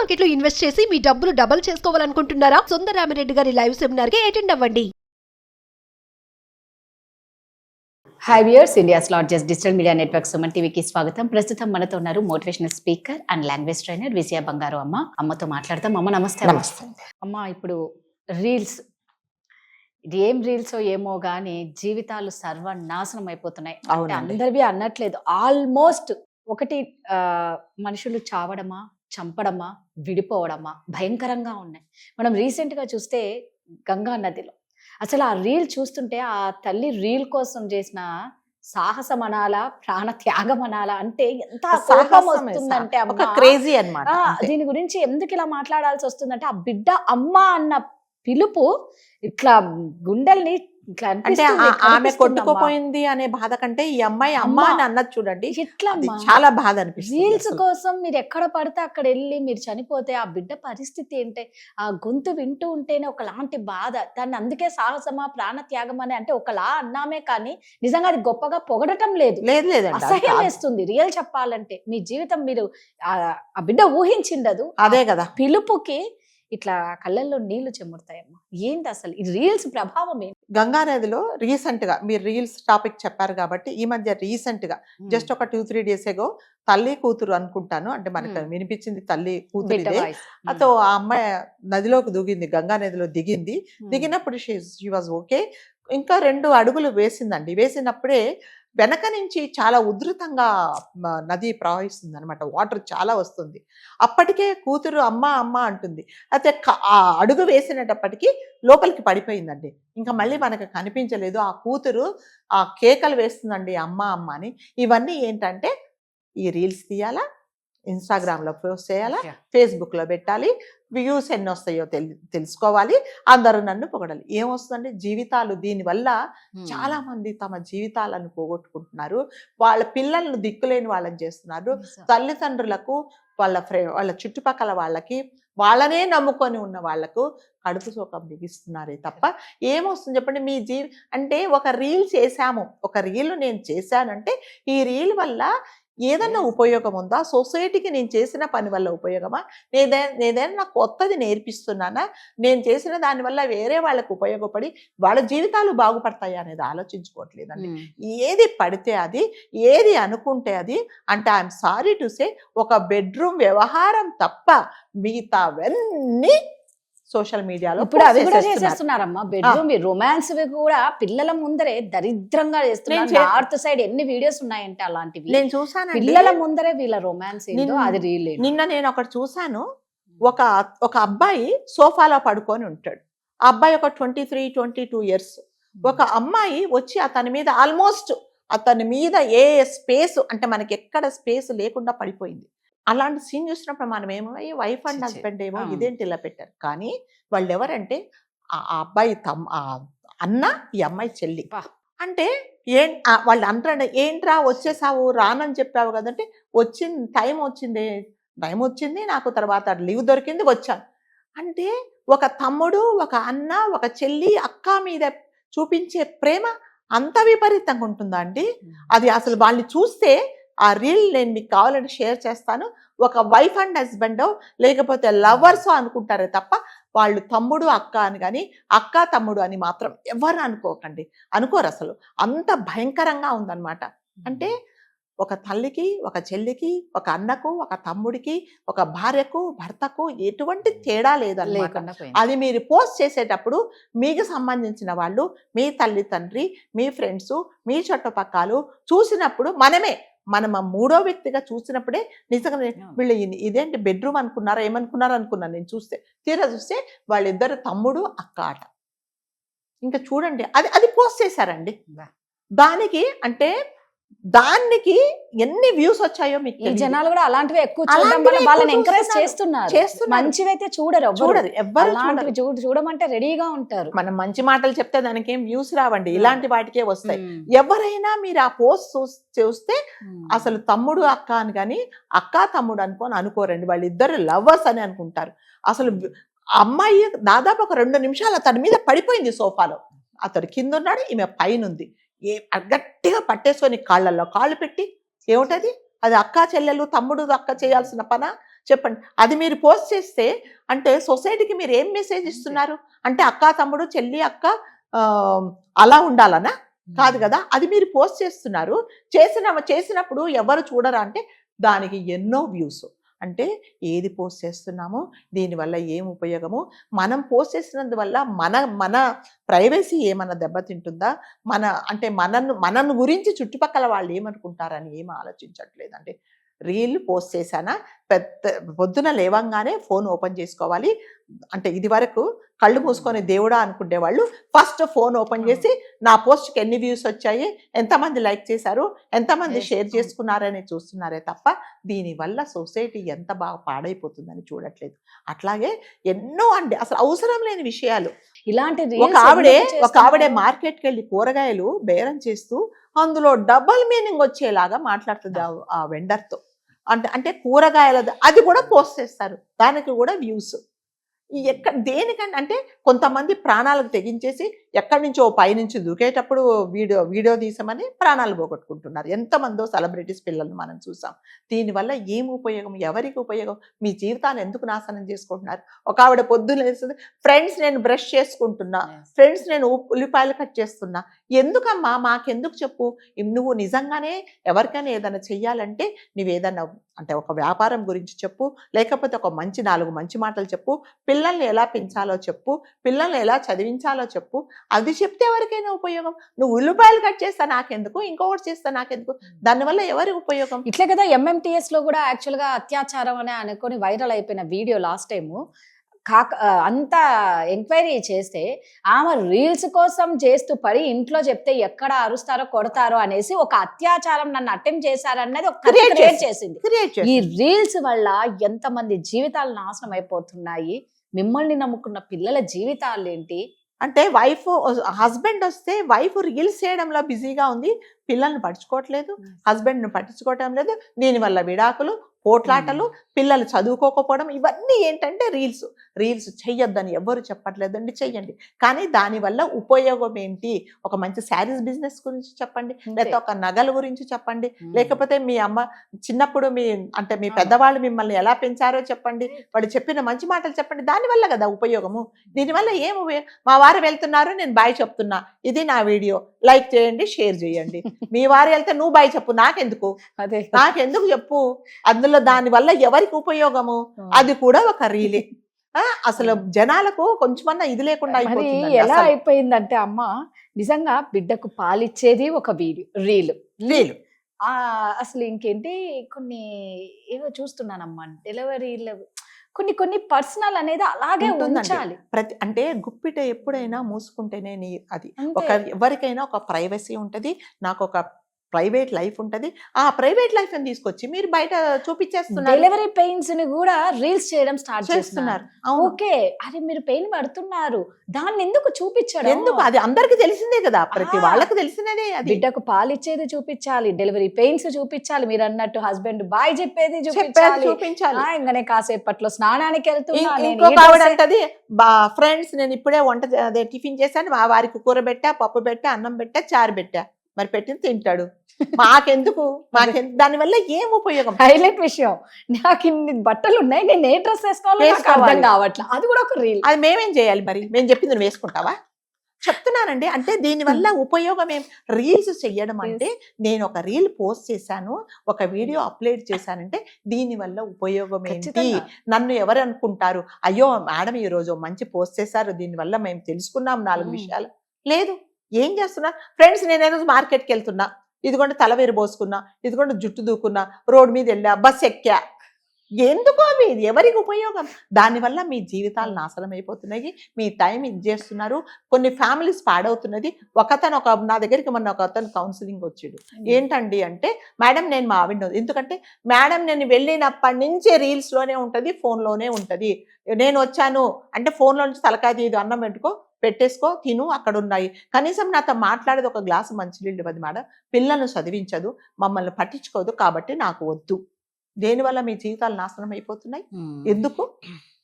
Market లో invest చేసి మీ డబ్బులు డబుల్ చేసుకోవాలనుకుంటున్నారా? సుందరరామిరెడ్డి గారి లైవ్ సెమినార్ కి అటెండ్ అవ్వండి. Hi viewers, India's largest digital media network Suman టీవీకి స్వాగతం. ప్రస్తుతం మనతో ఉన్నారు motivational speaker and language trainer Vijaya Bangaru Amma. అమ్మతో మాట్లాడతాం. అమ్మ నమస్తే. నమస్తే. అమ్మ, ఇప్పుడు రీల్స్, ఇది ఏం రీల్సో ఏమో కానీ జీవితాలు సర్వనాశనం అయిపోతున్నాయి. అంటే అవునండి. అందరివి అన్నట్లేదు, ఆల్మోస్ట్ ఒకటి మనుషులు చావడమా, చంపడమా, విడిపోవడమా భయంకరంగా ఉన్నాయి. మనం రీసెంట్గా చూస్తే గంగా నదిలో అసలు ఆ రీల్ చూస్తుంటే ఆ తల్లి రీల్ కోసం చేసిన సాహసం అనాలా, ప్రాణ త్యాగం అనాలా, అంటే ఎంత కోపం వస్తుందంటే ఒక క్రేజీ అన్నమాట. దీని గురించి ఎందుకు ఇలా మాట్లాడాల్సి వస్తుందంటే, ఆ బిడ్డ అమ్మ అన్న పిలుపు ఇట్లా గుండెల్ని ఇట్లా అంటే అనిపిస్తుంది, ఆమె కనిపిస్తుందమ్మా. కొట్టుకుపోయింది అనే బాధ కంటే ఈ అమ్మాయి అమ్మ అని అన్నది చూడండి, ఎట్లా అది అమ్మా? చాలా బాధ అనిపిస్తుంది. రీల్స్ అసలు. కోసం మీరు ఎక్కడ పడితే అక్కడ వెళ్ళి మీరు చనిపోతే ఆ బిడ్డ పరిస్థితి ఏంటి? ఆ గొంతు వింటూ ఉంటేనే ఒకలాంటి బాధ. దాన్ని అందుకే సాహసమా, ప్రాణ త్యాగం అని అంటే ఒకలా అన్నామే కానీ నిజంగా అది గొప్పగా పొగడటం లేదు. లేదు లేదండి, అది అసహ్యం కాదు. వేస్తుంది రియల్ చెప్పాలంటే. మీ జీవితం మీరు ఆ బిడ్డ ఊహించిండదు. అదే కదా. పిలుపుకి ఇట్లా కళ్ళల్లో నీళ్లు చెమ్ముడతాయమ్మా. ఏంటి అసలు ఈ రీల్స్ ప్రభావం ఏంటి? గంగా నదిలో రీసెంట్ గా మీరు రీల్స్ టాపిక్ చెప్పారు కాబట్టి, ఈ మధ్య రీసెంట్ గా జస్ట్ ఒక 2-3 డేస్ ఎగో తల్లి కూతురు అనుకుంటాను, అంటే మనకు వినిపించింది తల్లి కూతురు బిడ్డ ఇదే. వాయిస్. అతో ఆ అమ్మాయి నదిలోకి దిగింది, గంగా నదిలో దిగింది. దిగినప్పుడు షీ వాజ్ ఓకే. ఇంకా 2 అడుగులు వేసిందండి. వేసినప్పుడే వెనక నుంచి చాలా ఉధృతంగా నది ప్రవహిస్తుంది అనమాట, వాటర్ చాలా వస్తుంది. అప్పటికే కూతురు అమ్మ అమ్మ అంటుంది. అయితే ఆ అడుగు వేసినప్పటికీ లోపలికి పడిపోయిందండి. ఇంకా మళ్ళీ మనకు కనిపించలేదు. ఆ కూతురు ఆ కేకలు వేస్తుందండి, అమ్మ అమ్మ అని. ఇవన్నీ ఏంటంటే, ఈ రీల్స్ తీయాలా, ఇన్స్టాగ్రామ్లో పోస్ట్ చేయాలా, ఫేస్బుక్లో పెట్టాలి, వ్యూస్ ఎన్ని వస్తాయో తెలుసుకోవాలి, అందరూ నన్ను పొగడాలి. ఏమొస్తుందండి? జీవితాలు దీనివల్ల చాలా మంది తమ జీవితాలను పోగొట్టుకుంటున్నారు. వాళ్ళ పిల్లలను దిక్కులేని వాళ్ళని చేస్తున్నారు. తల్లిదండ్రులకు, వాళ్ళ చుట్టుపక్కల వాళ్ళకి, వాళ్ళనే నమ్ముకొని ఉన్న వాళ్లకు కడుపు శోకం బిగిస్తున్నారే తప్ప ఏమొస్తుంది చెప్పండి? మీ అంటే ఒక రీల్ చేశాము, ఒక రీల్ నేను చేశానంటే ఈ రీల్ వల్ల ఏదన్నా ఉపయోగం ఉందా? సొసైటీకి నేను చేసిన పని వల్ల ఉపయోగమా? నేదైనా కొత్తది నేర్పిస్తున్నానా? నేను చేసిన దానివల్ల వేరే వాళ్ళకు ఉపయోగపడి వాళ్ళ జీవితాలు బాగుపడతాయా అనేది ఆలోచించుకోవట్లేదండి. ఏది పడితే అది, ఏది అనుకుంటే అది. అంటే ఐఎమ్ సారీ టు సే, ఒక బెడ్రూమ్ వ్యవహారం తప్ప మిగతావన్నీ సోషల్ మీడియాలో ఇప్పుడు అవి కూడా చేసేస్తున్నారమ్మా. బెడ్రూమ్ రొమాన్స్ కూడా పిల్లల ముందరే దరిద్రంగా చేస్తున్నారు. నార్త్ సైడ్ ఎన్ని వీడియోస్ ఉన్నాయంటే అలాంటివి నేను చూసాను. పిల్లల ముందరే వీళ్ళ రొమాన్స్ ఏందో అది రీల్. నిన్న నేను ఒకటి చూసాను. ఒక అబ్బాయి సోఫాలో పడుకొని ఉంటాడు. ఆ అబ్బాయి ఒక 23-22 ఇయర్స్. ఒక అమ్మాయి వచ్చి అతని మీద ఆల్మోస్ట్ అతని మీద ఏ స్పేస్ అంటే మనకి ఎక్కడ స్పేస్ లేకుండా పడిపోయింది. అలాంటి సీన్ చూసినప్పుడు మనం ఏమో వైఫ్ అండ్ హస్బెండ్ ఏమో ఇదేంటి ఇలా పెట్టారు. కానీ వాళ్ళు ఎవరంటే ఆ అబ్బాయి అన్న, ఈ అమ్మాయి చెల్లి. అంటే వాళ్ళు అంటారు, ఏంట్రా వచ్చేసావు, రానని చెప్పావు కదంటే, టైం వచ్చింది నాకు, తర్వాత లీవ్ దొరికింది, వచ్చాను. అంటే ఒక తమ్ముడు, ఒక అన్న, ఒక చెల్లి, అక్క మీద చూపించే ప్రేమ అంత విపరీతంగా ఉంటుందా అండి? అది అసలు వాళ్ళని చూస్తే, ఆ రీల్ నేను మీకు కావాలంటే షేర్ చేస్తాను, ఒక వైఫ్ అండ్ హస్బెండ్ లేకపోతే లవర్స్ అనుకుంటారే తప్ప వాళ్ళు తమ్ముడు అక్క అని కానీ, అక్క తమ్ముడు అని మాత్రం ఎవరు అనుకోరు అసలు. అంత భయంకరంగా ఉందన్నమాట. అంటే ఒక తల్లికి, ఒక చెల్లికి, ఒక అన్నకు, ఒక తమ్ముడికి, ఒక భార్యకు, భర్తకు ఎటువంటి తేడా లేదన్నమాట. అది మీరు పోస్ట్ చేసేటప్పుడు మీకు సంబంధించిన వాళ్ళు, మీ తల్లి తండ్రి, మీ ఫ్రెండ్స్, మీ చుట్టుపక్కలు చూసినప్పుడు మనం మూడో వ్యక్తిగా చూసినప్పుడే నిజంగా వీళ్ళు ఇదేంటి బెడ్రూమ్ అనుకున్నారా, ఏమనుకున్నారా అనుకున్నాను నేను చూస్తే. తీరా చూస్తే వాళ్ళిద్దరు తమ్ముడు అక్క ఆట. ఇంకా చూడండి, అది పోస్ట్ చేశారండి. దానికి ఎన్ని వ్యూస్ వచ్చాయో మీకు ఈ జనాలు కూడా అలాంటివి ఎక్కువ చూడడం వల్ల వాళ్ళని ఎంకరేజ్ చేస్తున్నారు. మంచివైతే చూడరు ఎవ్వరు. చూడమంటే రెడీగా ఉంటారు. మనం మంచి మాటలు చెప్తే దానికి ఏం వ్యూస్ రావండి, ఇలాంటి వాటికే వస్తాయి. ఎవరైనా మీరు ఆ పోస్ట్ చూస్తే అసలు తమ్ముడు అక్క అని కానీ, అక్క తమ్ముడు అనుకోరండి. వాళ్ళిద్దరు లవర్స్ అని అనుకుంటారు. అసలు అమ్మాయి దాదాపు ఒక 2 నిమిషాలు అతని మీద పడిపోయింది సోఫాలో. అతడు కింద ఉన్నాడు, ఈమె పైన ఉంది. గట్టిగా పట్టేసుకొని కాళ్ళల్లో కాళ్ళు పెట్టి, ఏమిటది? అది అక్క చెల్లెలు, తమ్ముడు అక్క చేయాల్సిన పన? చెప్పండి. అది మీరు పోస్ట్ చేస్తే అంటే సొసైటీకి మీరు ఏం మెసేజ్ ఇస్తున్నారు? అంటే అక్క తమ్ముడు చెల్లి అక్క అలా ఉండాలనా? కాదు కదా. అది మీరు పోస్ట్ చేస్తున్నారు. చేసినప్పుడు ఎవరు చూడరా అంటే దానికి ఎన్నో వ్యూస్. అంటే ఏది పోస్ట్ చేస్తున్నామో, దీనివల్ల ఏం ఉపయోగము, మనం పోస్ట్ చేసినందువల్ల మన ప్రైవసీ ఏమన్నా దెబ్బతింటుందా, మనను గురించి చుట్టుపక్కల వాళ్ళు ఏమనుకుంటారని ఏం ఆలోచించట్లేదండి. రీల్ పోస్ట్ చేశానా, పొద్దున లేవంగానే ఫోన్ ఓపెన్ చేసుకోవాలి. అంటే ఇది వరకు కళ్ళు మూసుకొని దేవుడా అనుకునే వాళ్ళు ఫస్ట్ ఫోన్ ఓపెన్ చేసి నా పోస్ట్కి ఎన్ని వ్యూస్ వచ్చాయి, ఎంతమంది లైక్ చేశారు, ఎంతమంది షేర్ చేసుకున్నారని చూస్తున్నారే తప్ప దీనివల్ల సొసైటీ ఎంత బాగా పాడైపోతుందని చూడట్లేదు. అట్లాగే ఎన్నో అండి అసలు అవసరం లేని విషయాలు. ఇలాంటి ఒక ఆవిడే మార్కెట్కి వెళ్ళి కూరగాయలు బేరం చేస్తూ అందులో డబల్ మీనింగ్ వచ్చేలాగా మాట్లాడుతుంది ఆ వెండర్తో. అంటే కూరగాయల అది కూడా పోస్ట్ చేస్తారు, దానికి కూడా వ్యూస్. దేనికంటే అంటే కొంతమంది ప్రాణాలకు తెగించేసి ఎక్కడి నుంచో పైనుంచి దూకేటప్పుడు వీడియో తీసామని ప్రాణాలు పోగొట్టుకుంటున్నారు. ఎంతమందో సెలబ్రిటీస్ పిల్లల్ని మనం చూసాం. దీనివల్ల ఏం ఉపయోగం, ఎవరికి ఉపయోగం? మీ జీవితాన్ని ఎందుకు నాశనం చేసుకుంటున్నారు? ఒక ఆవిడ పొద్దున్న లేస్తుంది, ఫ్రెండ్స్ నేను బ్రష్ చేసుకుంటున్నా, ఫ్రెండ్స్ నేను ఉల్లిపాయలు కట్ చేస్తున్నా. ఎందుకమ్మా, మాకెందుకు చెప్పు. నువ్వు నిజంగానే ఎవరికైనా ఏదైనా చెయ్యాలంటే నువ్వేదన్నా అంటే ఒక వ్యాపారం గురించి చెప్పు, లేకపోతే ఒక నాలుగు మంచి మాటలు చెప్పు, పిల్లల్ని ఎలా పెంచాలో చెప్పు, పిల్లల్ని ఎలా చదివించాలో చెప్పు. అది చెప్తే ఎవరికైనా ఉపయోగం. నువ్వు ఉల్లిపాయలు కట్ చేస్తా నాకెందుకు, ఇంకొకటి చేస్తా నాకెందుకు, దానివల్ల ఎవరి ఉపయోగం? ఇట్లే కదా MMTS లో కూడా యాక్చువల్గా అత్యాచారం అని అనుకొని వైరల్ అయిపోయిన వీడియో లాస్ట్ టైము అంతా ఎంక్వైరీ చేస్తే ఆమె రీల్స్ కోసం చేస్తూ పడి ఇంట్లో చెప్తే ఎక్కడ అరుస్తారో కొడతారో అనేసి ఒక అత్యాచారం నన్ను అటెంప్ట్ చేశారన్నది ఒక క్రియేట్ చేసింది. ఈ రీల్స్ వల్ల ఎంతమంది జీవితాలు నాశనం అయిపోతున్నాయి. మిమ్మల్ని నమ్ముకున్న పిల్లల జీవితాలు ఏంటి అంటే హస్బెండ్ వస్తే వైఫ్ రీల్స్ చేయడంలో బిజీగా ఉంది, పిల్లల్ని పట్టించుకోవట్లేదు, హస్బెండ్ని పట్టించుకోవటం లేదు. దీనివల్ల విడాకులు, పోట్లాటలు, పిల్లలు చదువుకోకపోవడం, ఇవన్నీ ఏంటంటే రీల్స్ చెయ్యొద్దని ఎవరు చెప్పట్లేదండి, చెయ్యండి. కానీ దానివల్ల ఉపయోగం ఏంటి? ఒక మంచి శారీస్ బిజినెస్ గురించి చెప్పండి, లేకపోతే ఒక నగల గురించి చెప్పండి, లేకపోతే మీ అమ్మ చిన్నప్పుడు మీ పెద్దవాళ్ళు మిమ్మల్ని ఎలా పెంచారో చెప్పండి, వాళ్ళు చెప్పిన మంచి మాటలు చెప్పండి. దానివల్ల కదా ఉపయోగము. దీనివల్ల ఏం ఉపయోగం? మా వారు వెళ్తున్నారు, నేను బాయ్ చెప్తున్నా, ఇది నా వీడియో, లైక్ చేయండి, షేర్ చేయండి. మీ వారు వెళ్తే నువ్వు బాయ్ చెప్పు, నాకెందుకు చెప్పు. అందులో దానివల్ల ఎవరికి ఉపయోగము? అది కూడా ఒక రీలే. అసలు జనాలకు కొంచెమన్నా ఇది లేకుండా ఎలా అయిపోయిందంటే అమ్మ నిజంగా బిడ్డకు పాలిచ్చేది ఒక రీల్ అసలు ఇంకేంటి కొన్ని ఏవో చూస్తున్నానమ్మా డెలివరీలు కొన్ని పర్సనల్ అనేది అలాగే ఉంచాలి. అంటే గుప్పిట ఎప్పుడైనా మూసుకుంటేనే అది ఎవరికైనా ఒక ప్రైవసీ ఉంటది, నాకు ఒక ప్రైవేట్ లైఫ్ ఉంటది. ఆ ప్రైవేట్ లైఫ్ ని తీసుకొచ్చి మీరు బయట చూపించేస్తున్నారు. డెలివరీ పెయిన్స్ ని కూడా రీల్స్ చేయడం స్టార్ట్ చేస్తున్నారు. ఓకే, అది మీరు పెయిన్ పడుతున్నారు, దాన్ని ఎందుకు చూపించడం? ఎందుకు? అది అందరికి తెలిసిందే కదా, ప్రతి వాళ్ళకి తెలిసినదే. అది బిడ్డకు పాలిచ్చేది చూపించాలి, డెలివరీ పెయిన్స్ చూపించాలి, మీరు అన్నట్టు హస్బెండ్ బాయ్ చెప్పేది చూపించాలి. ఇంకనే కాసేపట్లో స్నానానికి వెళ్తున్నా. ఇంకొక ఆవిడ అంటది, ఫ్రెండ్స్ నేను ఇప్పుడే టిఫిన్ చేశాను, మా వారికి కూర పెట్టా, పప్పు పెట్టా, అన్నం పెట్టా, చారు పెట్టా, మరి పెట్టింది తింటాడు, మాకెందుకు? దానివల్ల ఏం ఉపయోగం? హైలైట్ విషయం, నాకు ఇన్ని బట్టలు ఉన్నాయి, నేను ఏ డ్రెస్ వేసుకోవాలి కావట్లా, అది కూడా ఒక రీల్. అది మేమేం చేయాలి మరి? మేము చెప్పింది నువ్వు వేసుకుంటావా? చెప్తున్నానండి. అంటే దీనివల్ల ఉపయోగం ఏం? రీల్స్ చెయ్యడం అంటే నేను ఒక రీల్ పోస్ట్ చేశాను, ఒక వీడియో అప్లోడ్ చేశానంటే దీనివల్ల ఉపయోగం ఏంటి? నన్ను ఎవరు అనుకుంటారు? అయ్యో మేడం ఈ రోజు మంచి పోస్ట్ చేశారు, దీనివల్ల మేము తెలుసుకున్నాం 4 విషయాలు. లేదు, ఏం చేస్తున్నా? ఫ్రెండ్స్ నేను ఈరోజు మార్కెట్కి వెళ్తున్నా, ఇదిగోండి తలవేరు పోసుకున్నా, ఇదిగోండి జుట్టు దూకున్నా, రోడ్ మీద వెళ్ళా, బస్ ఎక్కా. ఎందుకు? అవి ఎవరికి ఉపయోగం? దానివల్ల మీ జీవితాలు నాశనం అయిపోతున్నాయి, మీ టైం ఇచ్చేస్తున్నారు, కొన్ని ఫ్యామిలీస్ పాడవుతున్నది. నా దగ్గరికి మొన్న ఒక అతను కౌన్సిలింగ్ వచ్చాడు. ఏంటండి అంటే, మేడం నేను మా ఆవిడ, ఎందుకంటే మేడం నేను వెళ్ళినప్పటి నుంచే రీల్స్లోనే ఉంటుంది, ఫోన్లోనే ఉంటుంది, నేను వచ్చాను అంటే ఫోన్లో నుంచి తలకాయ తీదు, అన్నం పెట్టేసుకో, తిను, అక్కడ ఉన్నాయి, కనీసం నాతో మాట్లాడేది ఒక గ్లాసు మంచినీళ్ళు ఇవ్వదు మేడం, పిల్లలను చదివించదు, మమ్మల్ని పట్టించుకోదు, కాబట్టి నాకు వద్దు. దేనివల్ల మీ జీవితాలు నాశనం అయిపోతున్నాయి? ఎందుకు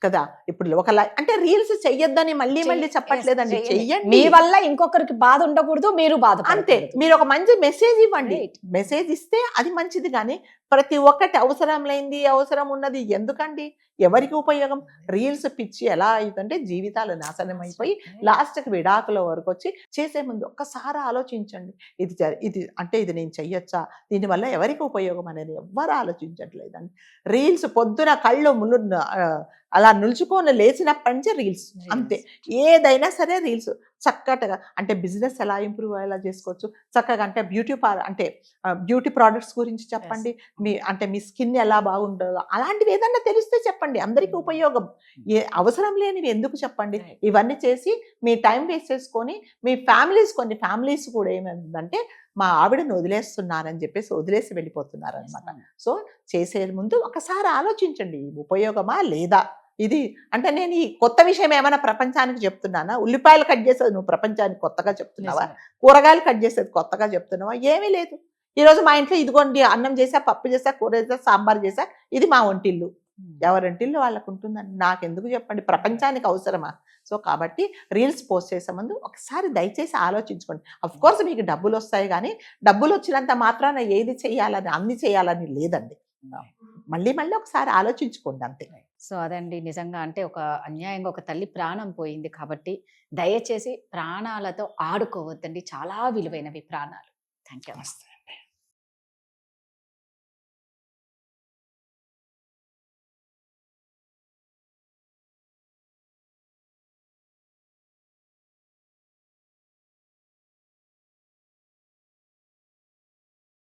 కదా? ఇప్పుడు ఒక అంటే రీల్స్ చెయ్యొద్దని మళ్ళీ చెప్పట్లేదండి, చెయ్యండి. మీ వల్ల ఇంకొకరికి బాధ ఉండకూడదు, మీరు బాధ. అంతే, మీరు ఒక మంచి మెసేజ్ ఇవ్వండి. మెసేజ్ ఇస్తే అది మంచిది. కానీ ప్రతి ఒక్కటి అవసరం లేనిది అవసరం ఉన్నది ఎందుకండి, ఎవరికి ఉపయోగం? రీల్స్ పిచ్చి ఎలా అవుతుందంటే జీవితాలు నాశనం అయిపోయి లాస్ట్కి విడాకుల వరకు వచ్చి చేసే ముందు ఒక్కసారి ఆలోచించండి, ఇది అంటే ఇది నేను చెయ్యొచ్చా, దీనివల్ల ఎవరికి ఉపయోగం అనేది ఎవ్వరు ఆలోచించట్లేదండి. రీల్స్ పొద్దున కళ్ళు అలా నిల్చుకొని లేచినప్పటి నుంచి రీల్స్ అంతే. ఏదైనా సరే రీల్స్ చక్కగా అంటే బిజినెస్ ఎలా ఇంప్రూవ్ ఎలా చేసుకోవచ్చు చక్కగా, అంటే బ్యూటీ ప్రోడక్ట్స్ గురించి చెప్పండి, మీ స్కిన్ ఎలా బాగుంటుందో అలాంటివి ఏదన్నా తెలిస్తే చెప్పండి, అందరికీ ఉపయోగం. అవసరం లేనివి ఎందుకు చెప్పండి? ఇవన్నీ చేసి మీ టైం వేస్ట్ చేసుకొని మీ కొన్ని ఫ్యామిలీస్ కూడా ఏమైందంటే మా ఆవిడను వదిలేస్తున్నారని చెప్పేసి వదిలేసి వెళ్ళిపోతున్నారు అనమాట. సో చేసే ముందు ఒకసారి ఆలోచించండి, ఉపయోగమా లేదా ఇది. అంటే నేను ఈ కొత్త విషయం ఏమైనా ప్రపంచానికి చెప్తున్నానా? ఉల్లిపాయలు కట్ చేసేది నువ్వు ప్రపంచానికి కొత్తగా చెప్తున్నావా? కూరగాయలు కట్ చేసేది కొత్తగా చెప్తున్నావా? ఏమీ లేదు. ఈరోజు మా ఇంట్లో ఇదిగోండి అన్నం చేసా, పప్పు చేసా, కూర చేసా, సాంబార్ చేసా, ఇది మా వంటిల్లు. ఎవరింటిల్లు వాళ్ళకు ఉంటుందని నాకెందుకు చెప్పండి, ప్రపంచానికి అవసరమా? సో కాబట్టి రీల్స్ పోస్ట్ చేసే ముందు ఒకసారి దయచేసి ఆలోచించుకోండి. అఫ్ కోర్స్ మీకు డబ్బులు వస్తాయి, కానీ డబ్బులు వచ్చినంత మాత్రాన ఏది చేయాలని అన్ని చేయాలని లేదండి. మళ్ళీ ఒకసారి ఆలోచించుకోండి అంతే. సో అదండి, నిజంగా అంటే ఒక అన్యాయంగా ఒక తల్లి ప్రాణం పోయింది కాబట్టి దయచేసి ప్రాణాలతో ఆడుకోవద్దండి, చాలా విలువైనవి ప్రాణాలు. Thank you.